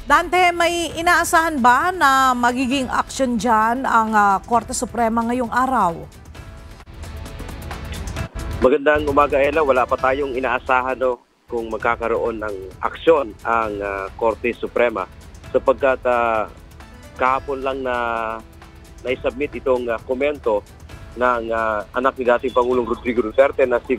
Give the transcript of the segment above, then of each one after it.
Dante, may inaasahan ba na magiging action dyan ang Korte Suprema ngayong araw? Magandang umaga, Ella. Wala pa tayong inaasahan kung magkakaroon ng aksyon ang Korte Suprema sapagkat kahapon lang na naisubmit itong komento ng anak ni dating Pangulong Rodrigo Duterte na si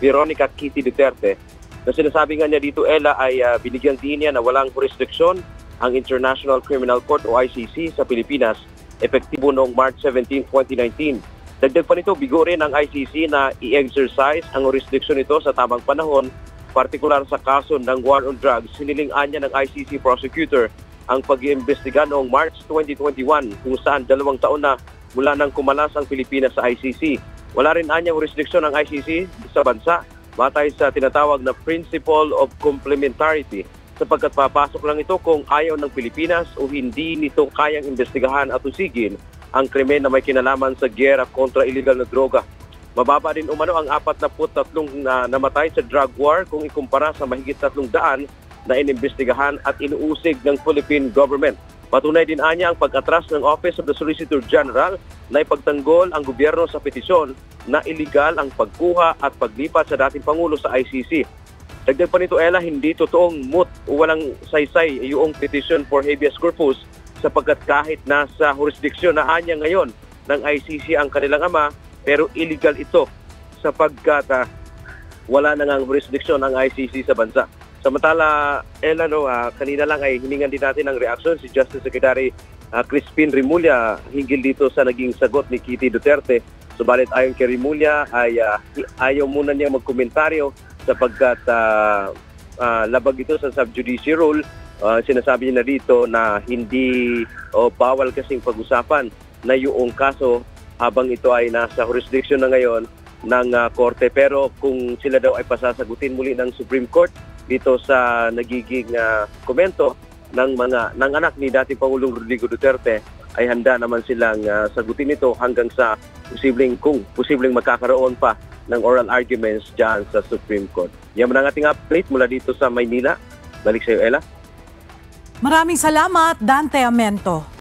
Veronica Kitty Duterte. Na sinasabi nga niya dito, Ella, ay binigyang diin niya na walang jurisdiction ang International Criminal Court o ICC sa Pilipinas, epektibo noong March 17, 2019. Dagdag pa nito, bigo rin ang ICC na i-exercise ang jurisdiction nito sa tamang panahon, partikular sa kaso ng war on drugs. Hiniling-an niya ng ICC prosecutor ang pag-iimbestiga noong March 2021 kung saan 2 taon na mula nang kumalas ang Pilipinas sa ICC. Wala rin anyang jurisdiction ng ICC sa bansa batay sa tinatawag na Principle of Complementarity sapagkat papasok lang ito kung ayaw ng Pilipinas o hindi nito kayang imbestigahan at usigin ang krimen na may kinalaman sa giyera kontra illegal na droga. Mababa din umano ang 43 na namatay sa drug war kung ikumpara sa mahigit 300 na inimbestigahan at inuusig ng Philippine government. Patunay din anya ang pag-atras ng Office of the Solicitor General na ipagtanggol ang gobyerno sa petisyon na iligal ang pagkuha at paglipat sa dating Pangulo sa ICC. Dagdag pa nito, Ella, hindi totoong moot o walang saysay yung petition for habeas corpus sapagkat kahit nasa jurisdiksyon na anya ngayon ng ICC ang kanilang ama, pero illegal ito sapagkat wala na ngang jurisdiksyon ang ICC sa bansa. Samantala, Ella, kanina lang ay hiningan din natin ang reaksyon si Justice Secretary Crispin Remulla hinggil dito sa naging sagot ni Kitty Duterte. Subalit ayon kay Remulla ay ayaw muna niya magkomentaryo sapagkat labag ito sa sub-judice rule. Sinasabi niya na dito na hindi bawal kasing pag-usapan na yung kaso habang ito ay nasa jurisdiction na ngayon ng korte. Pero kung sila daw ay pasasagutin muli ng Supreme Court dito sa nagiging komento ng anak ni dating Pangulong Rodrigo Duterte, ay handa naman silang sagutin ito hanggang sa posibleng magkakaroon pa ng oral arguments dyan sa Supreme Court. Yan ang ating update mula dito sa Maynila. Balik sa iyo, Ella. Maraming salamat, Dante Amento.